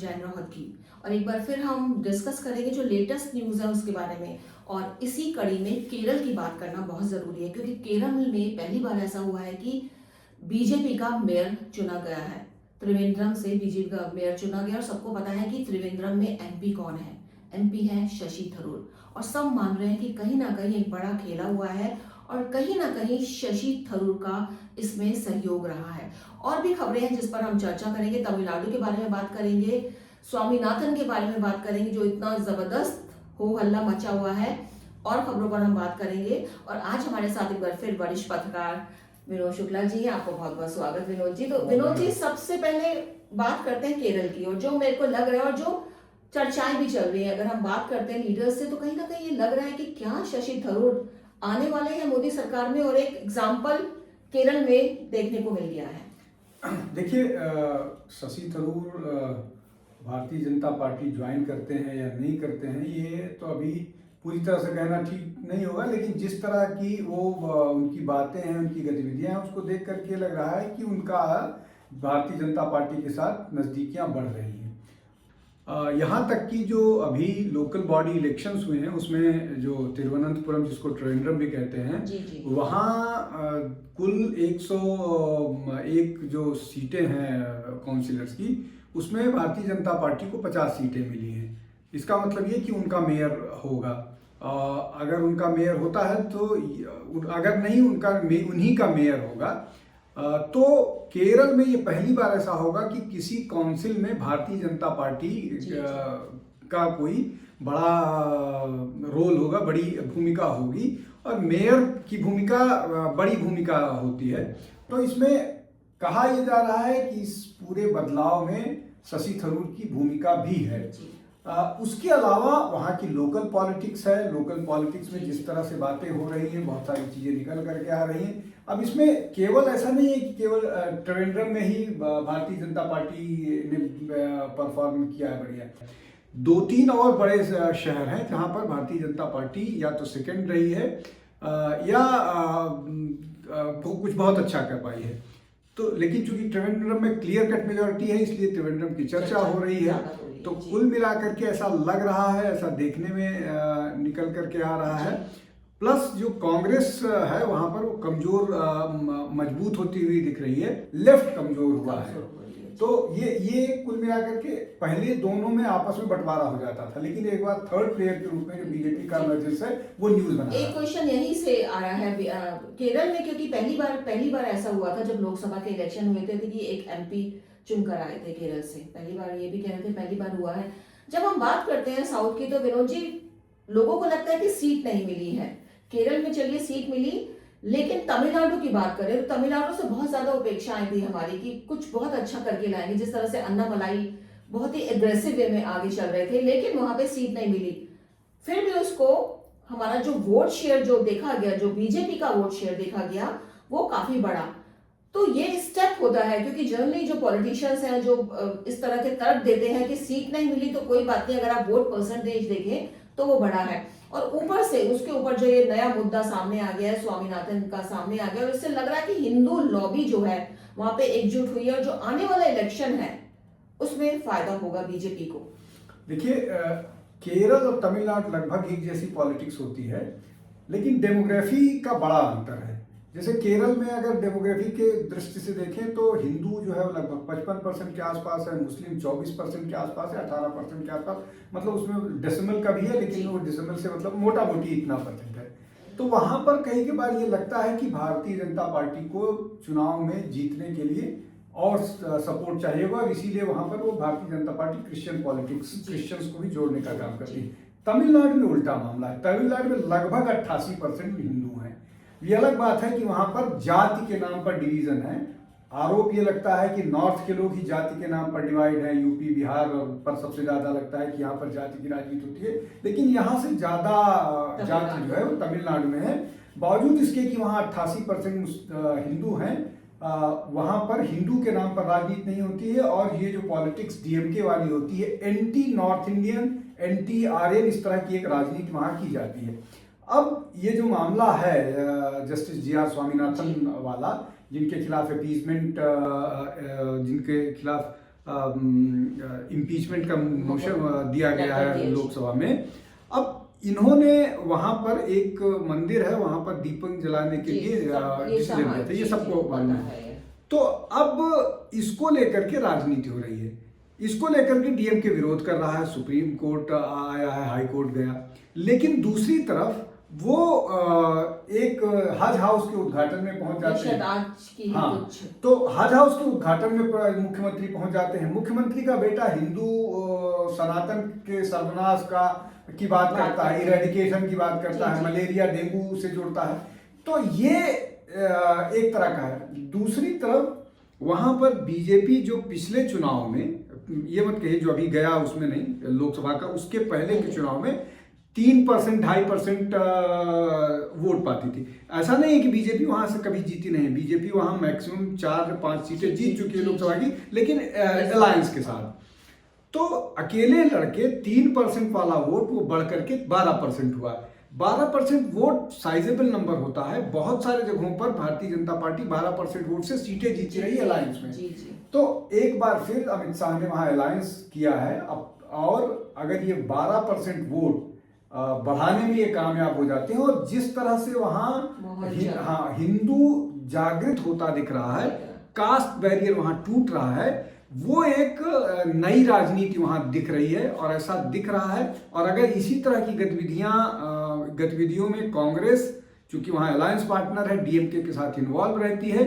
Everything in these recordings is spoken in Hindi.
जैन राहत की। और एक बार फिर हम डिस्कस करेंगे जो लेटेस्ट न्यूज़ है उसके बारे में। और इसी कड़ी में केरल की बात करना बहुत ज़रूरी है, क्योंकि केरल में पहली बार ऐसा हुआ है कि बीजेपी का मेयर चुना गया है। त्रिवेंद्रम से बीजेपी का मेयर चुना गया और सबको पता है कि त्रिवेंद्रम में एमपी कौन है। एमपी है शशि थरूर। और सब मान रहे हैं कि कहीं ना कहीं एक बड़ा खेला हुआ है और कहीं ना कहीं शशि थरूर का इसमें सहयोग रहा है। और भी खबरें हैं जिस पर हम चर्चा करेंगे। तमिलनाडु के बारे में बात करेंगे, स्वामीनाथन के बारे में बात करेंगे जो इतना जबरदस्त हो हल्ला मचा हुआ है। और खबरों पर हम बात करेंगे। और आज हमारे साथ एक बार फिर वरिष्ठ पत्रकार विनोद शुक्ला जी हैं। आपको बहुत बहुत स्वागत विनोद जी। तो विनोद जी, सबसे पहले बात करते हैं केरल की, और जो मेरे को लग रहा है और जो चर्चाएं भी चल रही है, अगर हम बात करते हैं लीडर्स से, तो कहीं ना कहीं ये लग रहा है कि क्या शशि थरूर आने वाले हैं मोदी सरकार में, और एक एग्जाम्पल केरल में देखने को मिल गया है। देखिए, शशि थरूर भारतीय जनता पार्टी ज्वाइन करते हैं या नहीं करते हैं, ये तो अभी पूरी तरह से कहना ठीक नहीं होगा। लेकिन जिस तरह की वो उनकी बातें हैं, उनकी गतिविधियां हैं, उसको देख करके लग रहा है कि उनका भारतीय जनता पार्टी के साथ नज़दीकियां बढ़ रही हैं। यहाँ तक कि जो अभी लोकल बॉडी इलेक्शंस हुए हैं, उसमें जो तिरुवनंतपुरम, जिसको त्रिवेंद्रम भी कहते हैं, जी। वहाँ कुल 101 जो सीटें हैं काउंसिलर्स की, उसमें भारतीय जनता पार्टी को 50 सीटें मिली हैं। इसका मतलब ये कि उनका मेयर होगा। अगर उनका मेयर होता है तो, अगर नहीं उन्हीं का मेयर होगा, तो केरल में ये पहली बार ऐसा होगा कि किसी काउंसिल में भारतीय जनता पार्टी का कोई बड़ा रोल होगा, बड़ी भूमिका होगी, और मेयर की भूमिका बड़ी भूमिका होती है। तो इसमें कहा यह जा रहा है कि इस पूरे बदलाव में शशि थरूर की भूमिका भी है। उसके अलावा वहाँ की लोकल पॉलिटिक्स है। लोकल पॉलिटिक्स में जिस तरह से बातें हो रही हैं, बहुत सारी चीज़ें निकल करके आ रही हैं। अब इसमें केवल ऐसा नहीं है कि केवल त्रिवेंद्रम में ही भारतीय जनता पार्टी ने परफॉर्म किया है बढ़िया। 2-3 और बड़े शहर हैं जहाँ पर भारतीय जनता पार्टी या तो सेकंड रही है या कुछ बहुत अच्छा कर पाई है। तो लेकिन चूंकि त्रिवेंद्रम में क्लियर कट मेजॉरिटी है, इसलिए त्रिवेंद्रम की चर्चा हो रही है। तो कुल मिलाकर के ऐसा लग रहा है, ऐसा देखने में निकल करके आ रहा है। प्लस जो कांग्रेस है वहां पर वो कमजोर मजबूत होती हुई दिख रही है, लेफ्ट कमजोर हुआ है। तो ये कुल मिलाकर के पहले दोनों में आपस में बंटवारा हो जाता था, लेकिन एक बार थर्ड प्लेयर के रूप में जो बीजेपी का इमरजेंस है वो न्यूज बना। एक क्वेश्चन यहीं से आ रहा है केरल में, क्योंकि पहली बार ऐसा हुआ था जब लोकसभा के इलेक्शन हुए थे कि एक एमपी चुनकर आए थे केरल से। पहली बार ये भी कह रहे थे, पहली बार हुआ है। जब हम बात करते हैं साउथ की, तो विनोद जी, लोगों को लगता है कि सीट नहीं मिली है। केरल में चलिए सीट मिली, लेकिन तमिलनाडु की बात करें तो तमिलनाडु से बहुत ज्यादा अपेक्षाएं थी हमारी कि कुछ बहुत अच्छा करके लाएंगे। जिस तरह से अन्नामलाई बहुत ही एग्रेसिव वे में आगे चल रहे थे, लेकिन वहां पे सीट नहीं मिली। फिर भी उसको हमारा जो वोट शेयर जो देखा गया, जो बीजेपी का वोट शेयर देखा गया, वो काफी बड़ा। तो ये स्टेप होता है, क्योंकि जनरली जो पॉलिटिशियंस हैं जो इस तरह के तर्क देते हैं कि सीट नहीं मिली तो कोई बात नहीं, अगर आप वोट परसेंटेज देखें तो वो बड़ा है। और ऊपर से उसके ऊपर जो ये नया मुद्दा सामने आ गया है, स्वामीनाथन का सामने आ गया, और इससे लग रहा है कि हिंदू लॉबी जो है वहां पे एकजुट हुई है, और जो आने वाला इलेक्शन है उसमें फायदा होगा बीजेपी को। देखिए, केरल और तमिलनाडु लगभग एक जैसी पॉलिटिक्स होती है, लेकिन डेमोग्राफी का बड़ा अंतर है। जैसे केरल में अगर डेमोग्राफी के दृष्टि से देखें तो हिंदू जो है लगभग 55% के आसपास है, मुस्लिम 24% के आसपास है, 18% के आसपास, मतलब उसमें डेसिमल का भी है, लेकिन वो डेसिमल से मतलब मोटा मोटी इतना परसेंट है। तो वहां पर कई के बार ये लगता है कि भारतीय जनता पार्टी को चुनाव में जीतने के लिए और सपोर्ट चाहिए होगा, और इसीलिए वहां पर वो Bharatiya Janata party Christian politics, Christians को भी जोड़ने का काम करती है। तमिलनाडु में उल्टा मामला है। तमिलनाडु में लगभग 88% हिंदू हैं। ये अलग बात है कि वहां पर जाति के नाम पर डिवीजन है। आरोप ये लगता है कि नॉर्थ के लोग ही जाति के नाम पर डिवाइड है, यूपी बिहार पर सबसे ज्यादा लगता है कि यहाँ पर जाति की राजनीति होती है, लेकिन यहाँ से ज्यादा जाति जो है वो तमिलनाडु में है। बावजूद इसके कि वहाँ 88% हिंदू हैं, वहां पर हिंदू के नाम पर राजनीति नहीं होती है। और ये जो पॉलिटिक्स डीएमके वाली होती है, anti north Indian, anti Aryan, इस तरह की एक राजनीति वहां की जाती है। अब ये जो मामला है जस्टिस जी.आर. स्वामीनाथन वाला, जिनके खिलाफ अपीजमेंट, जिनके खिलाफ इम्पीचमेंट का मोशन दिया गया है दिया। लोकसभा में। अब इन्होंने वहां पर एक मंदिर है, वहां पर दीपक जलाने के लिए डिसीजन लिया था, ये सबको मालूम है। तो अब इसको लेकर के राजनीति हो रही है, इसको लेकर के डीएमके विरोध कर रहा है, सुप्रीम कोर्ट आया है, हाई कोर्ट गया। लेकिन दूसरी तरफ वो एक हज हाउस के उद्घाटन में पहुंच जाते हैं। आज की हाँ, कुछ तो हज हाउस के उद्घाटन में मुख्यमंत्री पहुंच जाते हैं। मुख्यमंत्री का बेटा हिंदू सनातन के सर्वनाश की बात करता है, इरेडिकेशन की बात करता है, मलेरिया डेंगू से जुड़ता है। तो ये एक तरह का है। दूसरी तरफ वहां पर बीजेपी जो पिछले चुनाव में, ये मत कहिए जो अभी गया उसमें नहीं, लोकसभा का, उसके पहले के चुनाव में 3% 2.5% वोट पाती थी। ऐसा नहीं है कि बीजेपी वहां से कभी जीती नहीं, बीजेपी वहां मैक्सिमम 4-5 सीटें जीत चुकी है लोकसभा की, लेकिन अलायंस के साथ। तो अकेले लड़के 3% वाला वोट वो बढ़ करके 12% हुआ। 12% वोट साइजेबल नंबर होता है। बहुत सारे जगहों पर भारतीय जनता पार्टी 12% वोट से सीटें जीती रही अलायंस में। तो एक बार फिर अमित शाह ने वहां अलायंस किया है। अब और अगर ये 12% वोट बढ़ाने में ये कामयाब हो जाते हैं, और जिस तरह से वहां हिंदू जागृत होता दिख रहा है, कास्ट बैरियर वहां टूट रहा है, वो एक नई राजनीति वहां दिख रही है और ऐसा दिख रहा है। और अगर इसी तरह की गतिविधियों में कांग्रेस, चूंकि वहां अलायंस पार्टनर है, डीएमके के साथ इन्वॉल्व रहती है,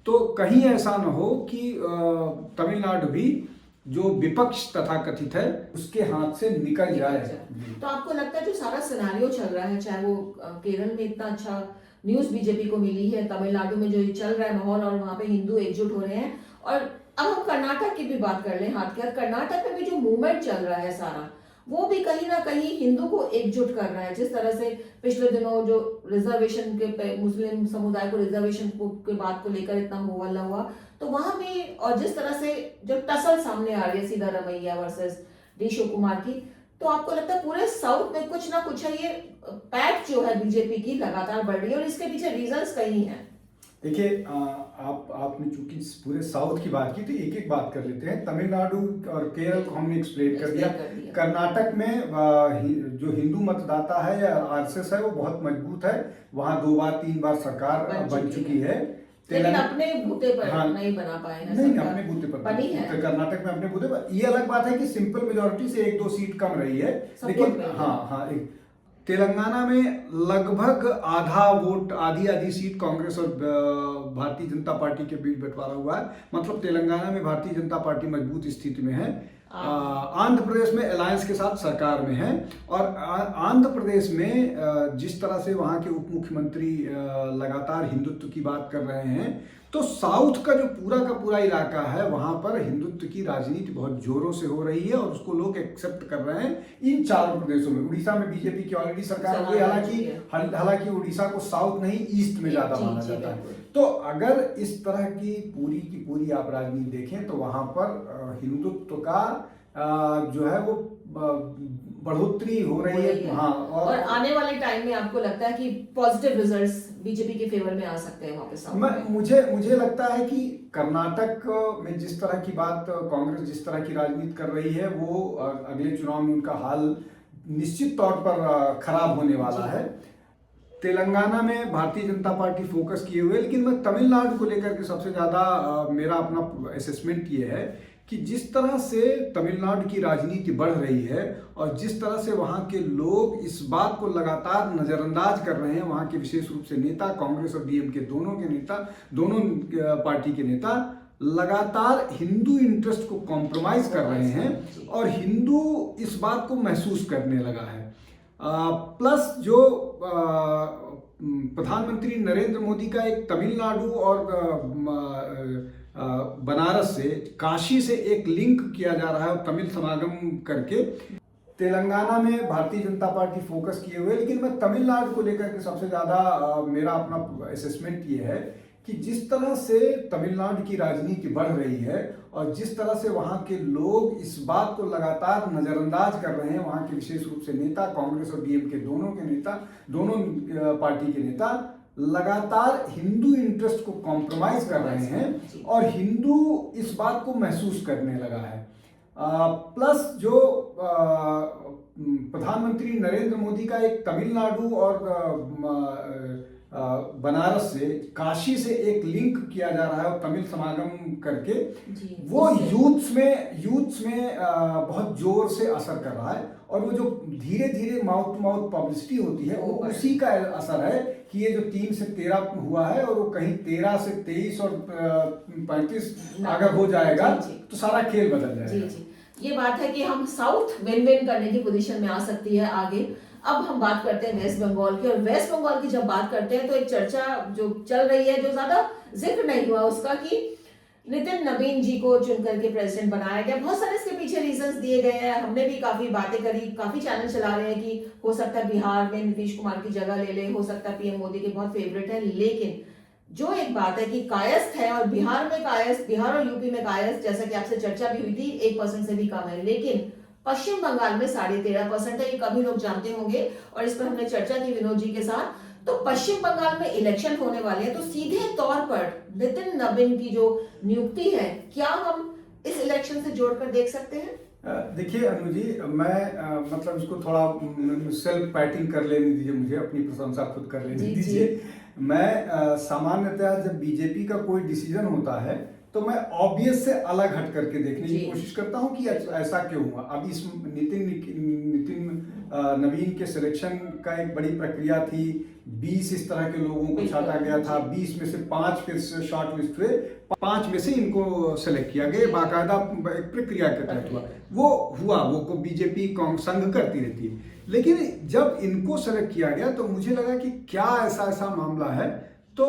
तो कहीं ऐसा न हो कि तमिलनाडु भी जो विपक्ष तथा कथित है उसके हाथ से निकल जाए। तो आपको लगता है जो सारा सिनेरियो चल रहा है, चाहे वो केरल में इतना अच्छा न्यूज बीजेपी को मिली है, तमिलनाडु में जो चल रहा है माहौल और वहां पे हिंदू एकजुट हो रहे हैं, और अब हम कर्नाटक की भी बात कर लें हाथ के हाथ, कर्नाटक में भी जो मूवमेंट चल रहा है सारा, वो भी कहीं ना कहीं हिंदू को एकजुट कर रहा है। जिस तरह से पिछले दिनों जो रिजर्वेशन के, मुस्लिम समुदाय को रिजर्वेशन के बात को लेकर इतना होहल्ला हुआ, तो वहां भी, और जिस तरह से जो टसल सामने आ रही है सिद्धारमैया वर्सेस डी शिव कुमार की, तो आपको लगता है पूरे साउथ में कुछ ना कुछ है, ये पैठ जो है बीजेपी की लगातार बढ़ रही है, और इसके पीछे रीजंस कहीं हैं। देखिए, आपने चूंकि पूरे साउथ की बात की, तो एक एक बात कर लेते हैं। तमिलनाडु और केरल को हमने एक्सप्लेन कर दिया। कर्नाटक में जो हिंदू मतदाता है या आरएसएस है, वो बहुत मजबूत है। वहां 2 बार 3 बार सरकार बन चुकी है, लेकिन अपने बूते पर नहीं बना पाए हैं। नहीं, अपने बूते पर बनी है। तो कर्नाटक में अपने बूते पर ये अलग बात है कि सिंपल मेजोरिटी से 1-2 सीट कम रही है, लेकिन हाँ, तेलंगाना में लगभग आधा वोट, आधी सीट कांग्रेस और भारतीय जनता पार्टी के बीच बंटवारा हुआ है। मतलब तेलंगाना में भारतीय जनता पार्टी मजबूत स्थिति में है। आंध्र प्रदेश में अलायंस के साथ सरकार में है, और आंध्र प्रदेश में जिस तरह से वहाँ के उप मुख्यमंत्री लगातार हिंदुत्व की बात कर रहे हैं, तो साउथ का जो पूरा पूरा इलाका है, वहाँ पर हिंदुत्व की राजनीति बहुत जोरों से हो रही है, और उसको लोग एक्सेप्ट कर रहे हैं इन 4 प्रदेशों में। उड़ीसा में बीजेपी की ऑलरेडी सरकार हो गई, हालांकि उड़ीसा को साउथ नहीं ईस्ट में ज्यादा माना जाता है। तो अगर इस तरह की पूरी आप राजनीति देखें, तो वहां पर हिंदुत्व का जो है वो बढ़ोतरी हो रही है। हाँ, और आने वाले टाइम में आपको लगता है कि पॉजिटिव रिजल्ट्स बीजेपी के फेवर में आ सकते हैं वापस? मुझे लगता है कि कर्नाटक में जिस तरह की बात कांग्रेस जिस तरह की राजनीति कर रही है, वो अगले चुनाव में उनका हाल निश्चित तौर पर खराब होने वाला है। तेलंगाना में भारतीय जनता पार्टी फोकस किए हुए, लेकिन मैं तमिलनाडु को लेकर के सबसे ज़्यादा मेरा अपना असेसमेंट ये है कि जिस तरह से तमिलनाडु की राजनीति बढ़ रही है, और जिस तरह से वहाँ के लोग इस बात को लगातार नज़रअंदाज कर रहे हैं, वहाँ के विशेष रूप से नेता, कांग्रेस और डीएमके दोनों पार्टी के नेता लगातार हिंदू इंटरेस्ट को कॉम्प्रोमाइज कर रहे हैं, और हिंदू इस बात को महसूस करने लगा है। प्लस जो प्रधानमंत्री नरेंद्र मोदी का एक तमिलनाडु और बनारस से, काशी से एक लिंक किया जा रहा है, और तमिल समागम करके तेलंगाना में भारतीय जनता पार्टी फोकस किए हुए, लेकिन मैं तमिलनाडु को लेकर के सबसे ज़्यादा मेरा अपना असेसमेंट ये है कि जिस तरह से तमिलनाडु की राजनीति बढ़ रही है, और जिस तरह से वहाँ के लोग इस बात को लगातार नज़रअंदाज कर रहे हैं, वहाँ के विशेष रूप से नेता, कांग्रेस और डीएमके दोनों पार्टी के नेता लगातार हिंदू इंटरेस्ट को कॉम्प्रोमाइज कर रहे हैं और हिंदू इस बात को महसूस करने लगा है। प्लस जो प्रधानमंत्री नरेंद्र मोदी का एक तमिलनाडु और बनारस से, काशी से एक लिंक किया जा रहा है और तमिल समागम करके वो यूथ्स में बहुत जोर से असर कर रहा है। और वो जो धीरे धीरे माउथ टू माउथ पब्लिसिटी होती है वो उसी का असर है कि ये जो 3 से 13 हुआ है और वो कहीं 13 से 23 और 35 अगर हो जाएगा तो सारा खेल बदल जाएगा। ये बात है कि हम साउथ विन विन करने की पोजीशन में आ सकती है आगे। अब हम बात करते हैं वेस्ट बंगाल की, और वेस्ट बंगाल की जब बात करते हैं तो एक चर्चा जो चल रही है, जो ज्यादा जिक्र नहीं हुआ उसका, कि नितिन नवीन जी को चुन करके प्रेसिडेंट बनाया गया। बहुत सारे इसके पीछे रीजंस दिए गए हैं, हमने भी काफी बातें करी, काफी चैनल चला रहे हैं कि हो सकता है बिहार में नीतीश कुमार की जगह ले ले, हो सकता है पीएम मोदी के बहुत फेवरेट है। लेकिन जो एक बात है कि कायस्थ है, और बिहार में कायस्थ, बिहार और यूपी में कायस्थ, जैसा कि आपसे चर्चा भी हुई थी, 1% से भी कम है। लेकिन पश्चिम बंगाल में 13.5% है, ये कभी लोग जानते होंगे और इस पर हमने चर्चा की विनोद जी के साथ। तो पश्चिम बंगाल में इलेक्शन होने वाले हैं, तो सीधे तौर पर नितिन नवीन की जो नियुक्ति है, क्या हम इस इलेक्शन से जोड़कर देख सकते हैं? देखिए अनु जी, मैं मतलब इसको थोड़ा सेल्फ पैटिंग कर लेने दीजिए, मुझे अपनी प्रशंसा खुद कर लेने दीजिए। मैं सामान्यतः जब बीजेपी का कोई डिसीजन होता है तो मैं ऑब्वियस से अलग हट करके देखने की कोशिश करता हूं कि ऐसा क्यों हुआ। अब इस नितिन नवीन के सिलेक्शन का एक बड़ी प्रक्रिया थी। 20 इस तरह के लोगों को छाटा गया था, 20 में से 5 फिर से शॉर्ट लिस्ट हुए, 5 में से इनको सेलेक्ट किया गया, बाकायदा एक प्रक्रिया के तहत हुआ। वो बीजेपी संघ करती रहती है। लेकिन जब इनको सेलेक्ट किया गया तो मुझे लगा कि क्या ऐसा मामला है, तो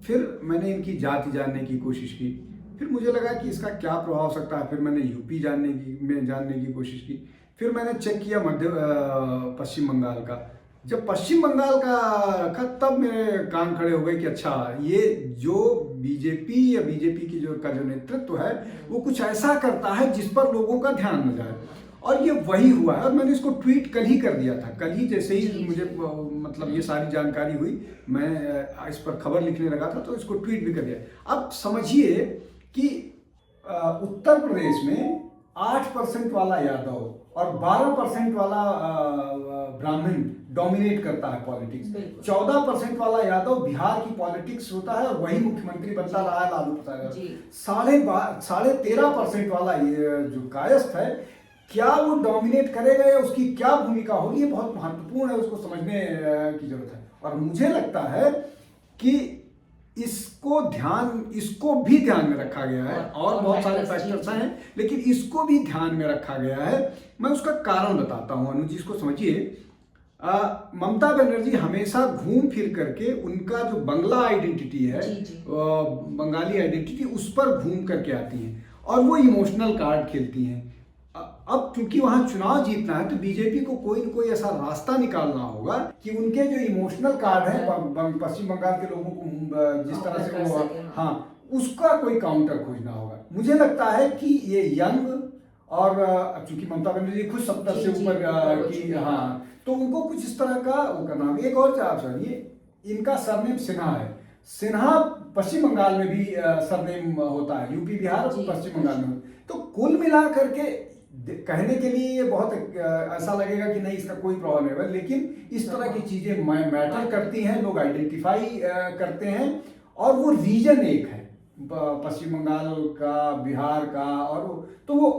फिर मैंने इनकी जाति जानने की कोशिश की। फिर मुझे लगा कि इसका क्या प्रभाव हो सकता है। फिर मैंने यूपी जानने की कोशिश की। फिर मैंने चेक किया पश्चिम बंगाल का। जब पश्चिम बंगाल का रखा तब मेरे कान खड़े हो गए कि अच्छा, ये जो बीजेपी की जो नेतृत्व है वो कुछ ऐसा करता है जिस पर लोगों का ध्यान न जाए। और ये वही हुआ है। और मैंने इसको ट्वीट कल ही कर दिया था। कल ही जैसे ही मुझे मतलब ये सारी जानकारी हुई, मैं इस पर खबर लिखने लगा था तो इसको ट्वीट भी कर दिया। अब समझिए कि उत्तर प्रदेश में 8% वाला यादव और 12% वाला ब्राह्मण डोमिनेट करता है पॉलिटिक्स। 14% वाला यादव बिहार की पॉलिटिक्स होता है और वही मुख्यमंत्री बनता रहा है लालू प्रसाद। 13.5% वाला ये जो कायस्थ है, क्या वो डोमिनेट करेगा या उसकी क्या भूमिका होगी, ये बहुत महत्वपूर्ण है, उसको समझने की जरूरत है। और मुझे लगता है कि इसको भी ध्यान में रखा गया है, और बहुत सारे फैक्टर्स हैं, लेकिन इसको भी ध्यान में रखा गया है। मैं उसका कारण बताता हूं अनुजी, इसको समझिए। ममता बनर्जी हमेशा घूम फिर करके उनका जो बंगला आइडेंटिटी है, बंगाली आइडेंटिटी, उस पर घूम करके आती हैं और वो इमोशनल कार्ड खेलती हैं। अब क्योंकि वहां चुनाव जीतना है तो बीजेपी को कोई न कोई ऐसा रास्ता निकालना होगा कि उनके जो इमोशनल कार्ड है पश्चिम बंगाल के लोगों को जिस तरह से वो उसका कोई काउंटर खोजना होगा। मुझे लगता है कि ये यंग, और चूंकि ममता बनर्जी खुद 70 से ऊपर की, तो उनको कुछ इस तरह का वो करना होगा। एक और आप सुनिए, इनका सरनेम सिन्हा है। सिन्हा पश्चिम बंगाल में भी सरनेम होता है, यूपी बिहार पश्चिम बंगाल में। तो कुल मिला करके कहने के लिए ये बहुत ऐसा लगेगा कि नहीं, इसका कोई प्रभाव नहीं होगा, लेकिन इस तरह की चीजें मैटर करती हैं, लोग आइडेंटिफाई करते हैं। और वो रीजन एक है, पश्चिम बंगाल का, बिहार का, और तो वो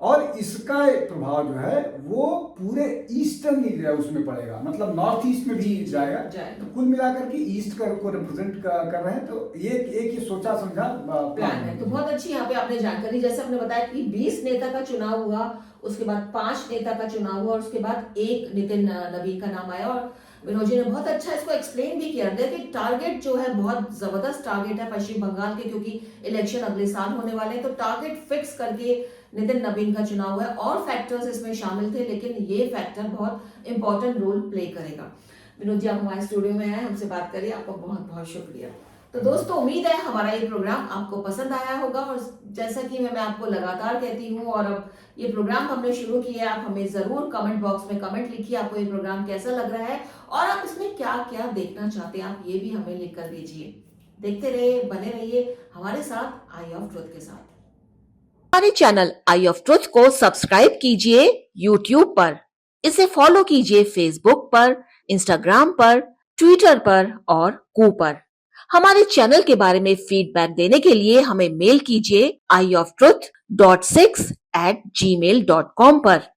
और इसका प्रभाव जो है वो पूरे ईस्टर्न उसमें पड़ेगा, मतलब नॉर्थ ईस्ट में भी जाएगा। तो कुल मिलाकर के ईस्ट को रिप्रेजेंट कर रहे हैं। तो ये एक सोचा समझा प्लान है। तो बहुत अच्छी यहाँ पे आपने जानकारी, जैसे आपने बताया कि 20 नेता का चुनाव हुआ, उसके बाद 5 नेता का चुनाव हुआ, और उसके बाद एक नितिन नवीन का नाम आया। और विनोद जी ने बहुत अच्छा इसको एक्सप्लेन भी किया कि टारगेट जो है बहुत जबरदस्त टारगेट है पश्चिम बंगाल के, क्योंकि इलेक्शन अगले साल होने वाले हैं। तो टारगेट फिक्स करके नितिन नवीन का चुनाव हुआ है, और फैक्टर्स इसमें शामिल थे, लेकिन ये फैक्टर बहुत इंपॉर्टेंट रोल प्ले करेगा। विनोद जी, आप हमारे स्टूडियो में आए, हमसे बात करिए, आपका बहुत बहुत शुक्रिया। तो दोस्तों उम्मीद है हमारा ये प्रोग्राम आपको पसंद आया होगा, और जैसा कि मैं आपको लगातार कहती हूँ, और अब ये प्रोग्राम हमने शुरू किया है, आप हमें जरूर कमेंट बॉक्स में कमेंट लिखिए आपको ये प्रोग्राम कैसा लग रहा है और आप इसमें क्या क्या देखना चाहते हैं, आप ये भी हमें लिख कर दीजिए। देखते रहिए, बने रहिए हमारे साथ आई ऑफ ट्रुथ के साथ। हमारे चैनल आई ऑफ ट्रुथ को सब्सक्राइब कीजिए यूट्यूब पर, इसे फॉलो कीजिए फेसबुक पर, इंस्टाग्राम पर, ट्विटर पर और कू पर। हमारे चैनल के बारे में फीडबैक देने के लिए हमें मेल कीजिए ioftruth.6@gmail.com पर।